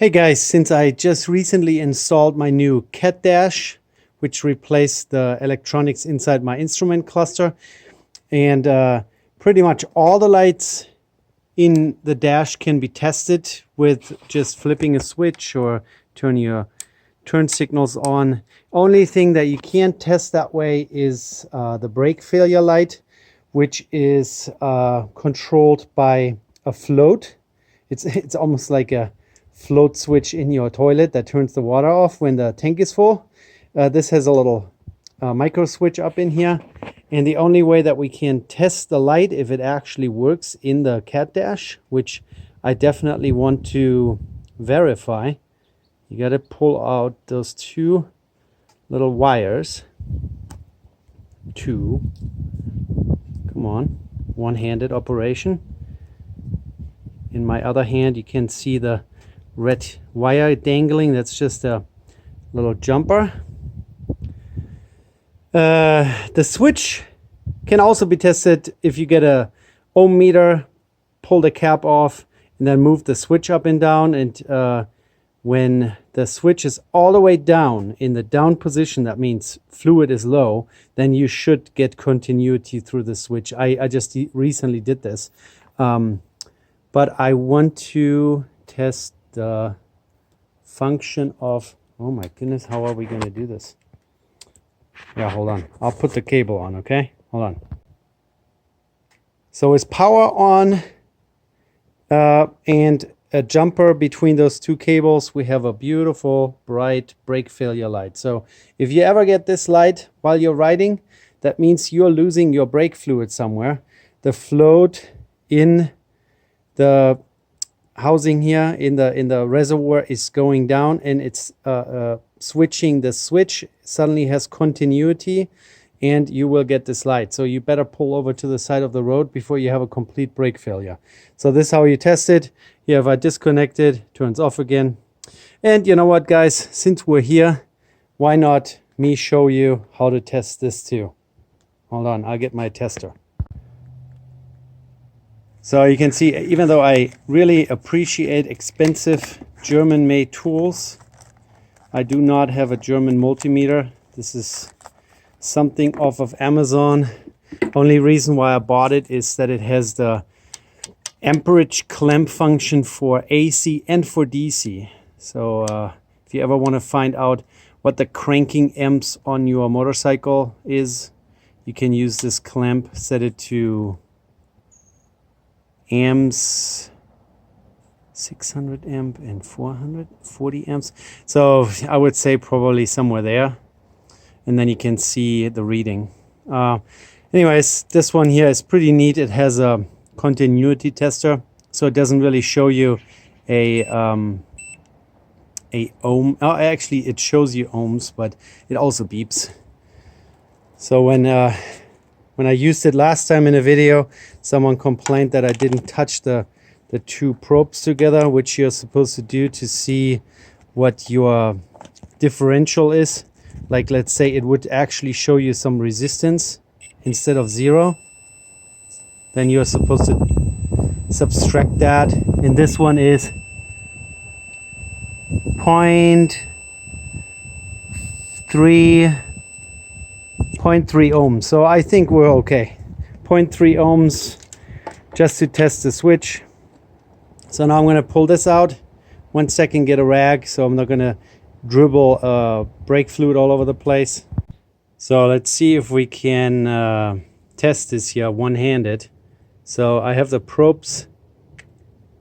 Hey guys, since I just recently installed my new Katdash, which replaced the electronics inside my instrument cluster, and pretty much all the lights in the dash can be tested with just flipping a switch or turn your turn signals on. Only thing that you can't test that way is the brake failure light, which is controlled by a float. It's almost like a float switch in your toilet that turns the water off when the tank is full. This has a little micro switch up in here, and the only way that we can test the light if it actually works in the Katdash, which I definitely want to verify, you got to pull out those two little wires. Come on, one-handed operation. In my other hand you can see the red wire dangling. That's just a little jumper. The switch can also be tested if you get a ohm meter, pull the cap off, and then move the switch up and down. And when the switch is all the way down in the down position, that means fluid is low, then you should get continuity through the switch. I just recently did this. But I want to test the function of, oh my goodness, how are we going to do this? Yeah, hold on. I'll put the cable on, okay? Hold on. So is power on and a jumper between those two cables, we have a beautiful, bright brake failure light. So if you ever get this light while you're riding, that means you're losing your brake fluid somewhere. The float in the housing here in the reservoir is going down, and it's switching the switch suddenly has continuity, and you will get this light. So you better pull over to the side of the road before you have a complete brake failure. So this is how you test it. Here, if I disconnect it, turns off again. And you know what, guys, since we're here, why not me show you how to test this too? Hold on, I'll get my tester. So you can see, even though I really appreciate expensive German-made tools, I do not have a German multimeter. This is something off of Amazon. Only reason why I bought it is that it has the amperage clamp function for AC and for DC. So if you ever want to find out what the cranking amps on your motorcycle is, you can use this clamp, set it to amps, 600 amp and 440 amps. So I would say probably somewhere there, and then you can see the reading. Anyways, this one here is pretty neat. It has a continuity tester, so it doesn't really show you a ohm. Oh, actually it shows you ohms, but it also beeps. So when I used it last time in a video, someone complained that I didn't touch the two probes together, which you're supposed to do to see what your differential is. Like, let's say it would actually show you some resistance instead of 0. Then you're supposed to subtract that. And this one is 0.3 ohms. So I think we're okay. 0.3 ohms just to test the switch. So now I'm going to pull this out. 1 second, get a rag, so I'm not going to dribble brake fluid all over the place. So let's see if we can test this here one-handed. So I have the probes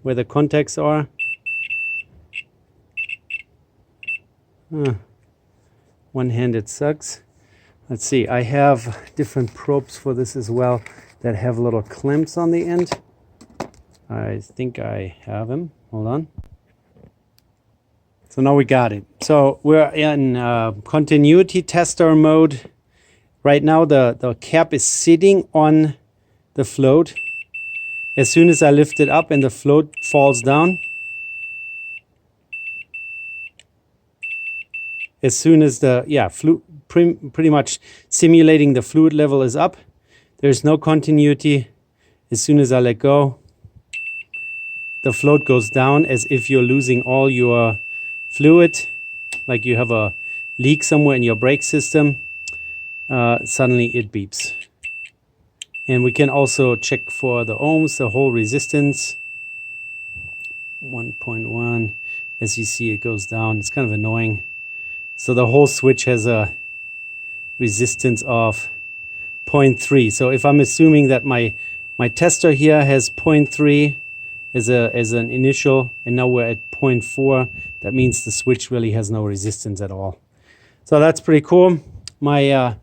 where the contacts are. One-handed sucks. Let's see, I have different probes for this as well that have little clamps on the end. I think I have them. Hold on. So now we got it. So we're in continuity tester mode. Right now the cap is sitting on the float. As soon as I lift it up and the float falls down, as soon as the pretty much simulating the fluid level is up, there's no continuity. As soon as I let go, the float goes down as if you're losing all your fluid, like you have a leak somewhere in your brake system. Suddenly it beeps. And we can also check for the ohms, the whole resistance. 1.1. As you see, it goes down. It's kind of annoying. So the whole switch has a resistance of 0.3. So if I'm assuming that my tester here has 0.3 as an initial, and now we're at 0.4, that means the switch really has no resistance at all. So that's pretty cool. My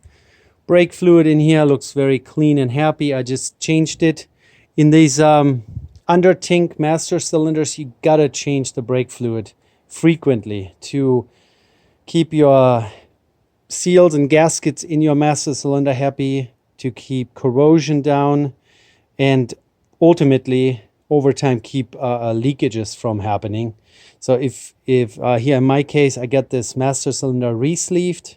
brake fluid in here looks very clean and happy. I just changed it. In these under tank master cylinders, you gotta change the brake fluid frequently to keep your seals and gaskets in your master cylinder happy, to keep corrosion down, and ultimately over time keep leakages from happening. So if here in my case I got this master cylinder re-sleeved,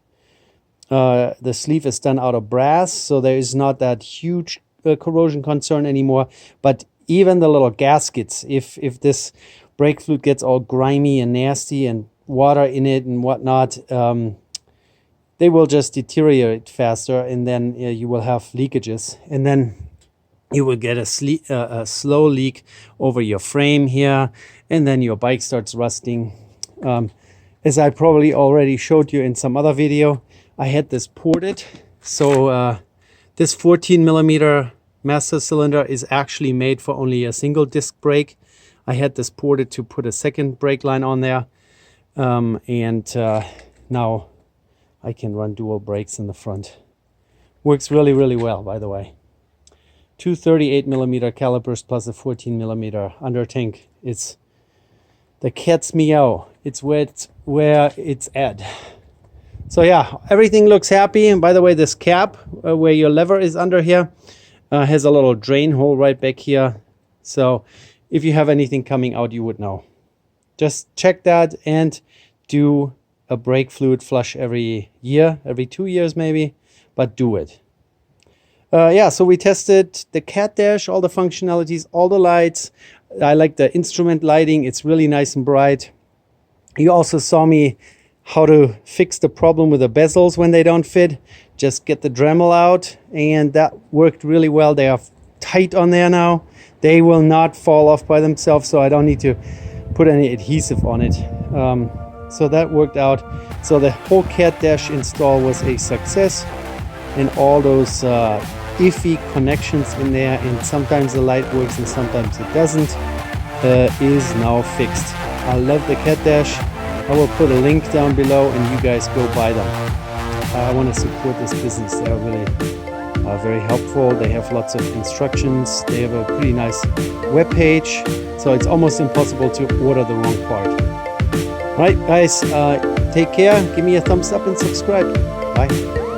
the sleeve is done out of brass, so there is not that huge corrosion concern anymore. But even the little gaskets, if this brake fluid gets all grimy and nasty and water in it and whatnot, they will just deteriorate faster, and then you will have leakages, and then you will get a slow leak over your frame here, and then your bike starts rusting. As I probably already showed you in some other video, I had this ported. So this 14 millimeter master cylinder is actually made for only a single disc brake. I had this ported to put a second brake line on there, and now I can run dual brakes in the front. Works really, really well, by the way. Two 38 millimeter calipers plus a 14 millimeter under tank. It's the cat's meow. It's where it's at. So yeah, everything looks happy. And by the way, this cap where your lever is under here has a little drain hole right back here. So if you have anything coming out, you would know. Just check that and do a brake fluid flush every year, every 2 years maybe, but do it. Yeah, so we tested the Katdash, all the functionalities, all the lights. I like the instrument lighting. It's really nice and bright. You also saw me how to fix the problem with the bezels when they don't fit. Just get the Dremel out, and that worked really well. They are tight on there now. They will not fall off by themselves, so I don't need to put any adhesive on it. So that worked out. So the whole Katdash install was a success, and all those iffy connections in there, and sometimes the light works and sometimes it doesn't, is now fixed. I love the Katdash. I will put a link down below and you guys go buy them. I want to support this business. They are really very helpful. They have lots of instructions. They have a pretty nice web page, so it's almost impossible to order the wrong part. All right, guys, take care. Give me a thumbs up and subscribe. Bye.